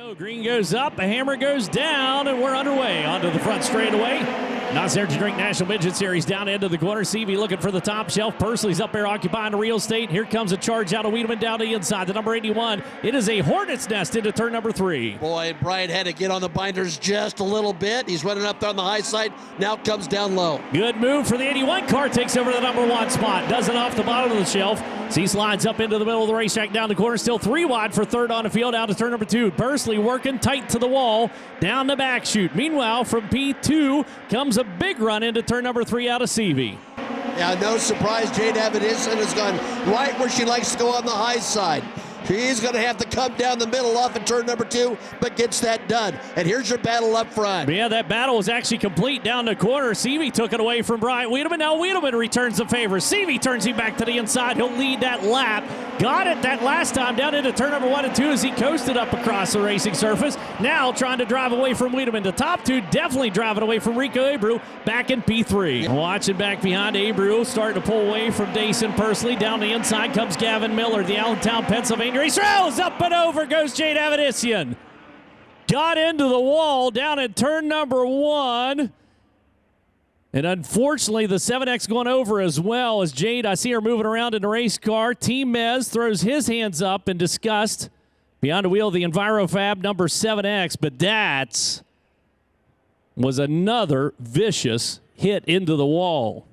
go. Green goes up, a hammer goes down, and we're underway onto the front straightaway. Not there to drink National Midget Series down into the corner. CV looking for the top shelf. Pursley's up there occupying the real estate. Here comes a charge out of Wiedemann down to the inside. The number 81. It is a hornet's nest into turn number 3. Boy, Bryant had to get on the binders just a little bit. He's running up there on the high side. Now comes down low. Good move for the 81 car. Takes over the number 1 spot. Does it off the bottom of the shelf. C slides up into the middle of the racetrack down the corner. Still 3 wide for third on the field out to turn number 2. Pursley working tight to the wall. Down the back chute. Meanwhile, from P2 comes a big run into turn number 3 out of CV. Yeah, no surprise. Jade Avedison has gone right where she likes to go on the high side. She's going to have to come down the middle off in turn number 2, but gets that done. And here's your battle up front. Yeah, that battle was actually complete down the corner. CV took it away from Bryant Wiedemann. Now Wiedemann returns the favor. CV turns him back to the inside. He'll lead that lap. Got it that last time down into turn number 1 and 2 as he coasted up across the racing surface. Now trying to drive away from Wiedemann. The top 2 definitely driving away from Rico Abreu back in P3. Watching back behind Abreu, starting to pull away from Dason Pursley. Down the inside comes Gavin Miller, the Allentown, Pennsylvania racer. Up and over goes Jade Avedisian. Got into the wall down at turn number 1. And unfortunately, the 7X going over as well as Jade. I see her moving around in the race car. Team Mez throws his hands up in disgust behind the wheel of the EnviroFab number 7X. But that was another vicious hit into the wall.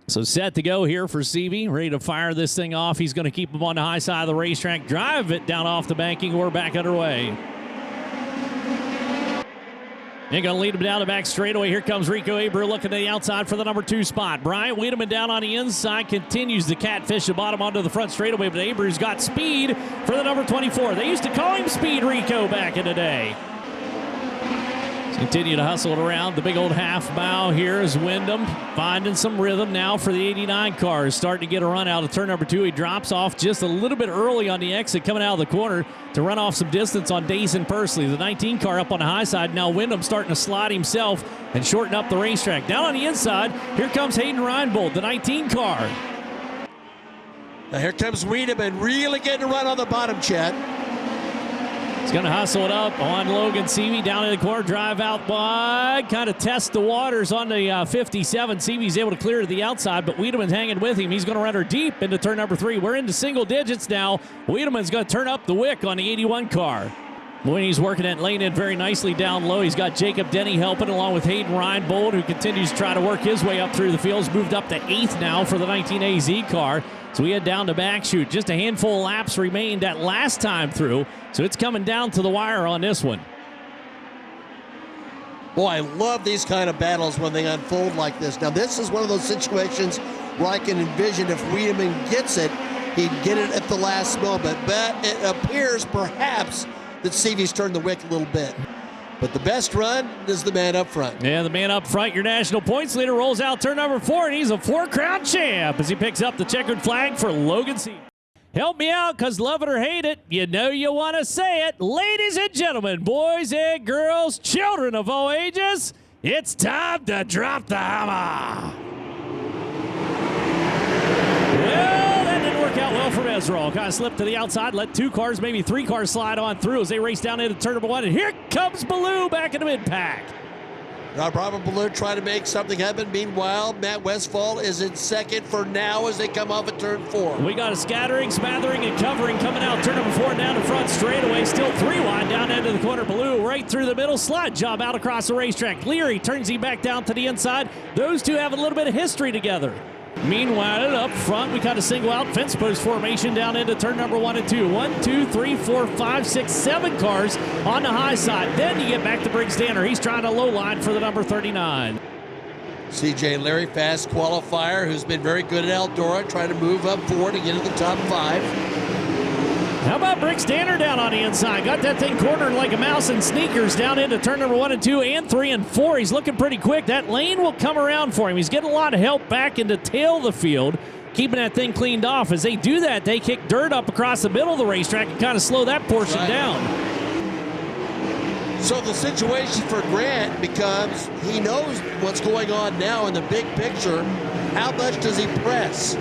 So set to go here for CV, ready to fire this thing off. He's going to keep him on the high side of the racetrack, drive it down off the banking. We're back underway. They're going to lead him down the back straightaway. Here comes Rico Abreu looking to the outside for the number 2 spot. Bryant Wiedemann down on the inside, continues to catfish the bottom onto the front straightaway, but Abreu's got speed for the number 24. They used to call him Speed Rico back in the day. Continue to hustle it around the big old half bow here as Wyndham finding some rhythm now for the 89 car. Starting to get a run out of turn number 2. He drops off just a little bit early on the exit coming out of the corner to run off some distance on Dason Pursley. The 19 car up on the high side. Now Wyndham starting to slide himself and shorten up the racetrack. Down on the inside, here comes Hayden Reinbold, the 19 car. Now here comes Wiedemann really getting a run on the bottom, Chad. He's going to hustle it up on Logan CV down in the corner, drive out wide, kind of test the waters on the 57. CV's able to clear to the outside, but Wiedemann's hanging with him. He's going to run her deep into turn number 3. We're into single digits now. Wiedemann's going to turn up the wick on the 81 car. Mooney's working that lane in very nicely down low. He's got Jacob Denny helping along with Hayden Reinbold, who continues to try to work his way up through the fields. Moved up to 8th now for the 19 AZ car. So we head down to back chute. Just a handful of laps remained that last time through. So it's coming down to the wire on this one. Boy, I love these kind of battles when they unfold like this. Now, this is one of those situations where I can envision if Wiedemann gets it, he'd get it at the last moment. But it appears perhaps that CV's turned the wick a little bit. But the best run is the man up front. Yeah, the man up front, your national points leader, rolls out turn number 4, and he's a 4-crown champ as he picks up the checkered flag for Logan C. Help me out, because love it or hate it, you know you want to say it. Ladies and gentlemen, boys and girls, children of all ages, it's time to drop the hammer. Well, that didn't work out well for Mesrol. Kind of slipped to the outside, let 2 cars, maybe 3 cars slide on through as they race down into turn number 1. And here comes Ballou back in the mid-pack. Robert Ballou trying to make something happen. Meanwhile, Matt Westfall is in second for now as they come off at turn 4. We got a scattering, smattering, and covering coming out. Turn number 4 down the front straightaway. Still 3 wide down into the corner. Ballou right through the middle. Slide job out across the racetrack. Leary turns him back down to the inside. Those two have a little bit of history together. Meanwhile, up front, we got a single out fence post formation down into turn number 1 and 2. 1, 2, 3, 4, 5, 6, 7 cars on the high side. Then you get back to Briggs Danner. He's trying to low line for the number 39. CJ Larry, fast qualifier, who's been very good at Eldora, trying to move up forward and get into the top 5. How about Briggs Danner down on the inside? Got that thing cornered like a mouse in sneakers down into turn number 1 and 2 and 3 and 4. He's looking pretty quick. That lane will come around for him. He's getting a lot of help back into tail the field, keeping that thing cleaned off. As they do that, they kick dirt up across the middle of the racetrack and kind of slow that portion down. So the situation for Grant becomes he knows what's going on now in the big picture. How much does he press?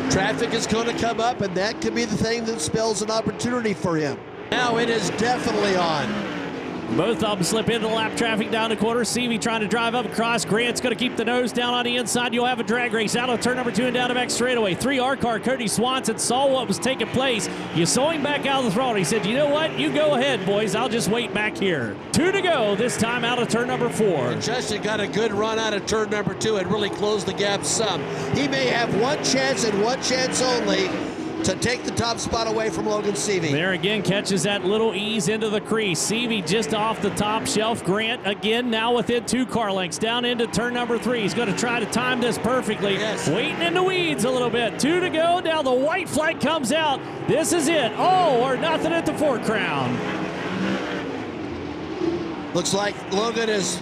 Traffic is going to come up, and that could be the thing that spells an opportunity for him. Now it is definitely on. Both of them slip into the lap traffic down the corner. Seavey trying to drive up across. Grant's going to keep the nose down on the inside. You'll have a drag race out of turn number 2 and down the back straightaway. 3R car, Cody Swanson saw what was taking place. You saw him back out of the throttle. He said, you know what? You go ahead, boys. I'll just wait back here. 2 to go, this time out of turn number 4. And Justin got a good run out of turn number 2 and really closed the gap some. He may have one chance and one chance only to take the top spot away from Logan Seavey. There again, catches that little ease into the crease. Seavey just off the top shelf. Grant again now within 2 car lengths down into turn number 3. He's going to try to time this perfectly. Yes. Waiting in the weeds a little bit. 2 to go. Now the white flag comes out. This is it. All or nothing at the 4 crown. Looks like Logan has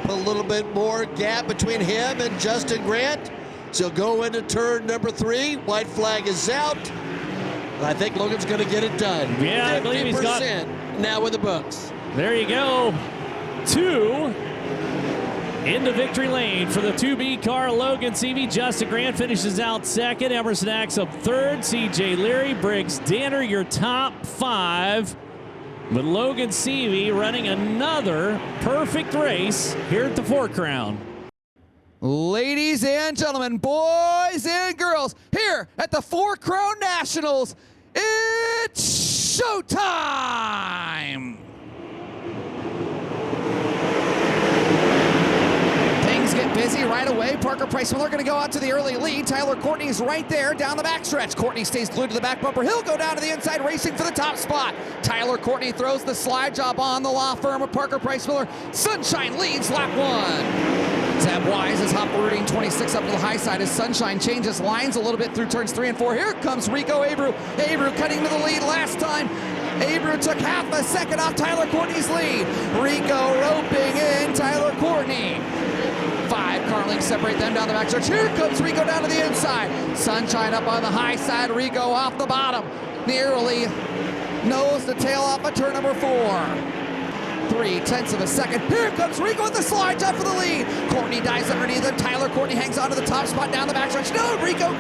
put a little bit more gap between him and Justin Grant. So go into turn number 3. White flag is out. And I think Logan's going to get it done. Yeah, I believe he's got it. Now with the books. There you go. 2 into victory lane for the 2B car. Logan Seavey. Justin Grant finishes out second. Emerson Axel third. CJ Leary, Briggs Danner, your top 5. But Logan Seavey running another perfect race here at the 4 crown. Ladies and gentlemen, boys and girls, here at the 4 Crown Nationals, it's showtime! Things get busy right away. Parker Price Miller going to go out to the early lead. Tyler Courtney's right there down the backstretch. Courtney stays glued to the back bumper. He'll go down to the inside, racing for the top spot. Tyler Courtney throws the slide job on the law firm of Parker Price Miller. Sunshine leads lap 1. Zeb Wise is hop-rooting 26 up to the high side as Sunshine changes lines a little bit through turns 3 and 4. Here comes Rico Abreu. Abreu cutting to the lead last time. Abreu took half a second off Tyler Courtney's lead. Rico roping in Tyler Courtney. 5 car lengths separate them down the backstretch. Here comes Rico down to the inside. Sunshine up on the high side. Rico off the bottom. Nearly nose to tail off of turn number 4. 3/10 of a second. Here comes Rico with the slide job for the lead. Courtney dives underneath him. Tyler Courtney hangs on to the top spot down the backstretch. No, Rico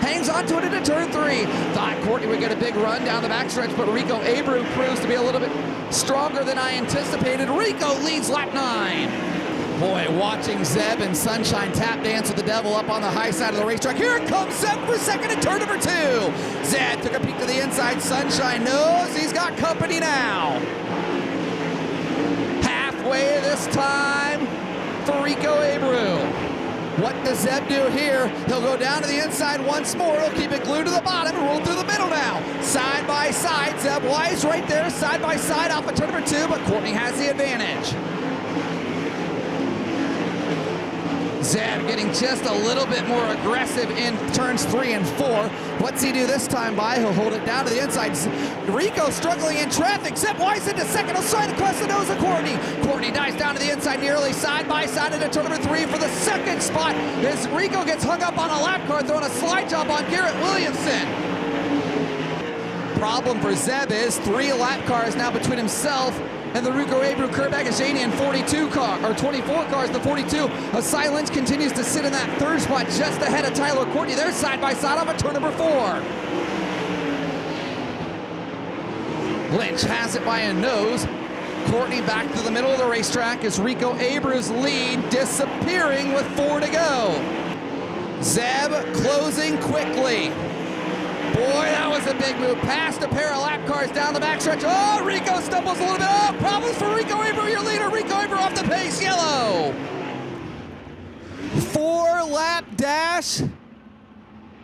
hangs on to it into turn 3. Thought Courtney would get a big run down the backstretch, but Rico Abreu proves to be a little bit stronger than I anticipated. Rico leads lap 9. Boy, watching Zeb and Sunshine tap dance with the devil up on the high side of the racetrack. Here comes Zeb for second in turn number 2. Zeb took a peek to the inside. Sunshine knows he's got company now. Halfway this time for Rico Abreu. What does Zeb do here? He'll go down to the inside once more. He'll keep it glued to the bottom and roll through the middle now. Side by side, Zeb Wise right there, side by side off of turn number 2, but Courtney has the advantage. Zeb getting just a little bit more aggressive in turns 3 and 4. What's he do this time by? He'll hold it down to the inside. Rico struggling in traffic. Zeb Wise into second. He'll slide across the nose of Courtney. Courtney dives down to the inside nearly side by side into turn number 3 for the second spot as Rico gets hung up on a lap car throwing a slide job on Garrett Williamson. Problem for Zeb is 3 lap cars now between himself and the Rico Abreu Kurt Bagajanian 42 car, or 24 cars, the 42. Asai Lynch continues to sit in that 3rd spot just ahead of Tyler Courtney. They're side by side off of turn number 4. Lynch has it by a nose. Courtney back to the middle of the racetrack as Rico Abreu's lead disappearing with 4 to go. Zeb closing quickly. Boy, that was a big move. Past a pair of lap cars down the backstretch. Oh, Rico stumbles a little bit. Oh, problems for Rico Abreu, your leader. Rico Abreu off the pace, yellow. 4-lap dash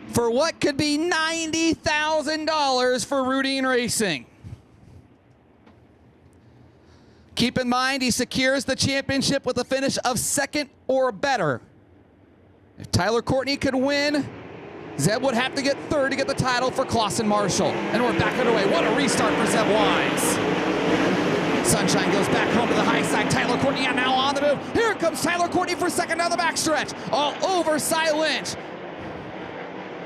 for what could be $90,000 for Rudine Racing. Keep in mind, he secures the championship with a finish of 2nd or better. If Tyler Courtney could win, Zeb would have to get 3rd to get the title for Clausen Marshall. And we're back underway. What a restart for Zeb Wise. Sunshine goes back home to the high side. Tyler Courtney now on the move. Here comes Tyler Courtney for second down the backstretch. All over Cy Lynch.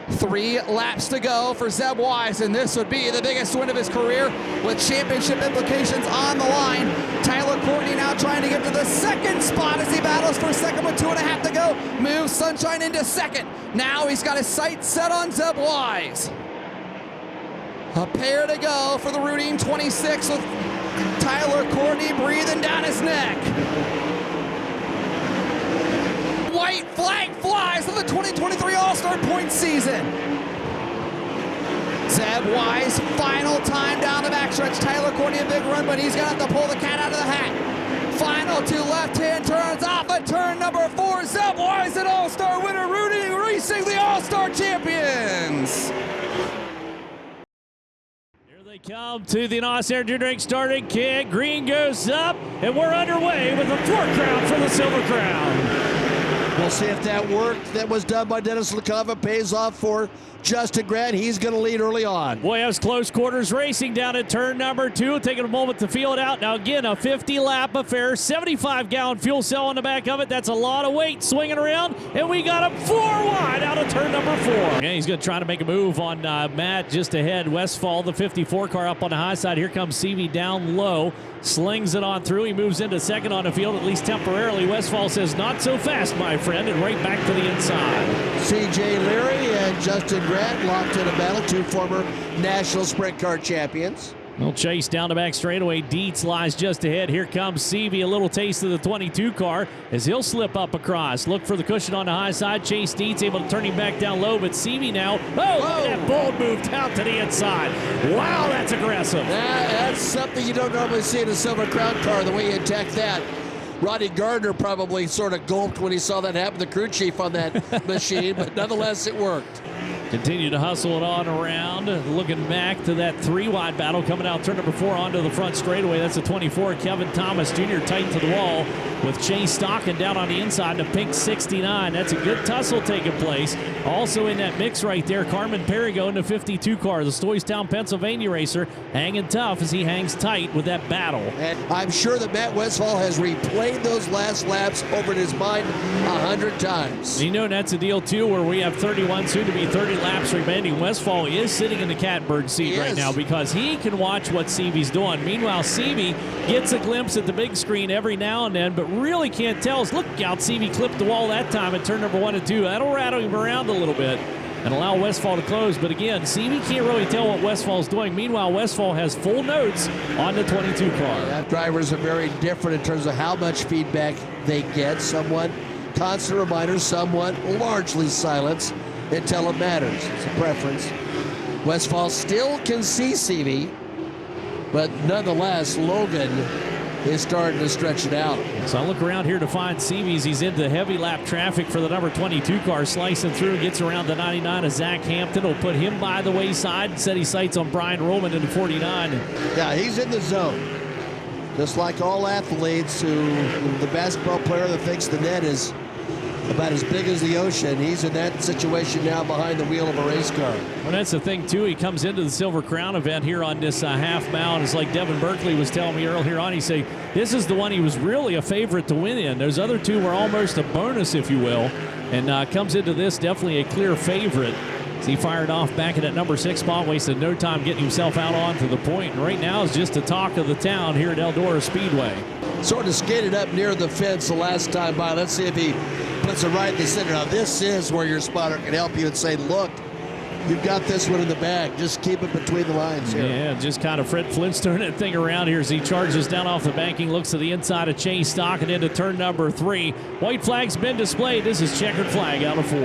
3 laps to go for Zeb Wise, and this would be the biggest win of his career with championship implications on the line. Tyler Courtney now trying to get to the second spot as he battles for second with 2.5 to go. Moves Sunshine into second. Now he's got his sights set on Zeb Wise. A pair to go for the Routine 26 with Tyler Courtney breathing down his neck. White flag flies for the 2023 All-Star point season. Zeb Wise, final time down the backstretch. Tyler Courtney a big run, but he's gonna have to pull the cat out of the hat. Final two left-hand turns off at turn number 4. Zeb Wise, an All-Star winner, Routine Racing, the All-Star champions. They come to the NOS Energy Drink starting kick. Green goes up, and we're underway with a 4th crown for the Silver Crown. We'll see if that worked. That was done by Dennis LaCava. Pays off for Justin Grant. He's going to lead early on. Boy, that was close quarters racing down at turn number 2. Taking a moment to feel it out. Now again, a 50-lap affair. 75-gallon fuel cell on the back of it. That's a lot of weight swinging around. And we got him 4 wide out of turn number 4. Yeah, he's going to try to make a move on Matt just ahead. Westfall, the 54 car up on the high side. Here comes Seavey down low. Slings it on through. He moves into second on the field, at least temporarily. Westfall says, not so fast, my friend, and right back to the inside. C.J. Leary and Justin Grant locked in a battle, 2 former national sprint car champions. Well, chase down the back straightaway. Dietz lies just ahead. Here comes Seavey, a little taste of the 22 car as he'll slip up across. Look for the cushion on the high side. Chase Dietz able to turn him back down low, but Seavey now, that bold moved out to the inside. Wow, that's aggressive. That's something you don't normally see in a Silver Crown car, the way you attack that. Rodney Gardner probably sort of gulped when he saw that happen, the crew chief on that machine, but nonetheless it worked. Continue to hustle it on around. Looking back to that 3-wide battle coming out turn number 4 onto the front straightaway. That's a 24. Kevin Thomas Jr. tight to the wall with Chase Stocking down on the inside to pink 69. That's a good tussle taking place. Also in that mix right there, Carmen Perigo in the 52 car, the Stoystown, Pennsylvania racer, hanging tough as he hangs tight with that battle. And I'm sure that Matt Westfall has replayed those last laps over in his mind 100 times. You know, that's a deal too where we have 31, soon to be 30 laps remaining. Westfall is sitting in the catbird seat right now because he can watch what Seavey's doing. Meanwhile, Seavey gets a glimpse at the big screen every now and then, but really can't tell. Look out, Seavey clipped the wall that time at turn number 1 and 2. That'll rattle him around a little bit and allow Westfall to close. But again, Seavey can't really tell what Westfall's doing. Meanwhile, Westfall has full notes on the 22 car. Yeah, drivers are very different in terms of how much feedback they get. Somewhat constant reminders, somewhat largely silence until it matters. It's a preference. Westfall still can see Seavey, but nonetheless, Logan is starting to stretch it out. So I look around here to find Seavey's. He's into heavy lap traffic for the number 22 car, slicing through, gets around the 99 of Zach Hampton. Will put him by the wayside. Set his sights on Brian Roman in the 49. Yeah, he's in the zone. Just like all athletes, the basketball player that thinks the net is about as big as the ocean, he's in that situation now behind the wheel of a race car. Well, that's the thing, too. He comes into the Silver Crown event here on this half mile. It's like Devin Berkeley was telling me earlier on. He said this is the one he was really a favorite to win in. Those other two were almost a bonus, if you will, and comes into this definitely a clear favorite. As he fired off back at that number 6 spot, wasted no time getting himself out onto the point, and right now is just the talk of the town here at Eldora Speedway. Sort of skated up near the fence the last time by. Let's see if he puts it right in the center. Now, this is where your spotter can help you and say, look, you've got this one in the bag. Just keep it between the lines here. Yeah, just kind of Fred Flintstone that thing around here as he charges down off the banking, looks to the inside of Chase Stocking into turn number 3. White flag's been displayed. This is checkered flag out of 4.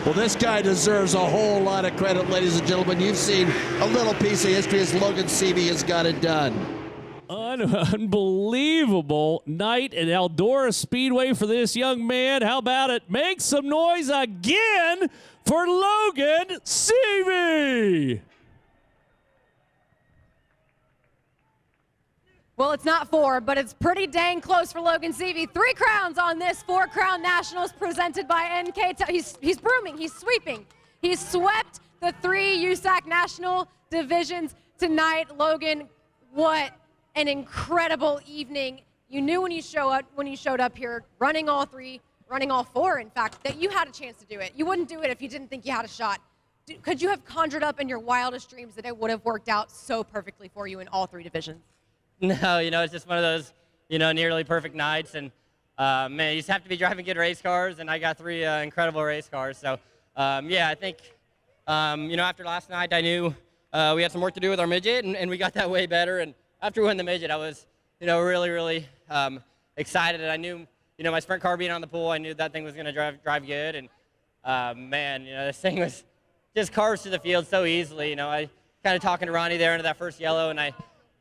Well, this guy deserves a whole lot of credit, ladies and gentlemen. You've seen a little piece of history as Logan Seavey has got it done. Unbelievable night at Eldora Speedway for this young man. How about it? Make some noise again for Logan Seavey. Well, it's not 4, but it's pretty dang close for Logan Seavey. 3 crowns on this 4-crown Nationals presented by NK. He's brooming, he's sweeping. He's swept the 3 USAC National divisions tonight. Logan, what an incredible evening. You knew when you showed up here, running all 3, running all 4, in fact, that you had a chance to do it. You wouldn't do it if you didn't think you had a shot. Could you have conjured up in your wildest dreams that it would have worked out so perfectly for you in all 3 divisions? No, it's just one of those, nearly perfect nights. And, man, you just have to be driving good race cars, and I got 3 incredible race cars. So, yeah, I think, after last night, I knew we had some work to do with our midget, and we got that way better. And after we won the midget, I was, really, really excited. And I knew, my sprint car being on the pool, I knew that thing was going to drive good. And man, this thing was just carves through the field so easily. I kind of talking to Ronnie there into that first yellow, and I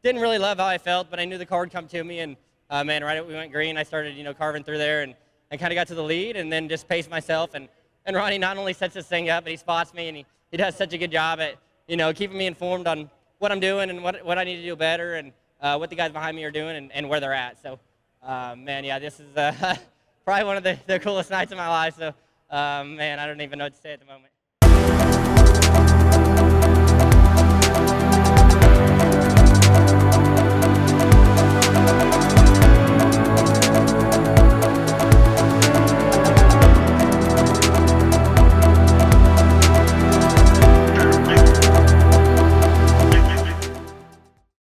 didn't really love how I felt, but I knew the car would come to me. And man, right as we went green, I started, carving through there and kind of got to the lead, and then just paced myself. And Ronnie not only sets this thing up, but he spots me, and he does such a good job at, keeping me informed on what I'm doing and what I need to do better, and what the guys behind me are doing and where they're at. So, man, yeah, this is probably one of the coolest nights of my life. So, man, I don't even know what to say at the moment.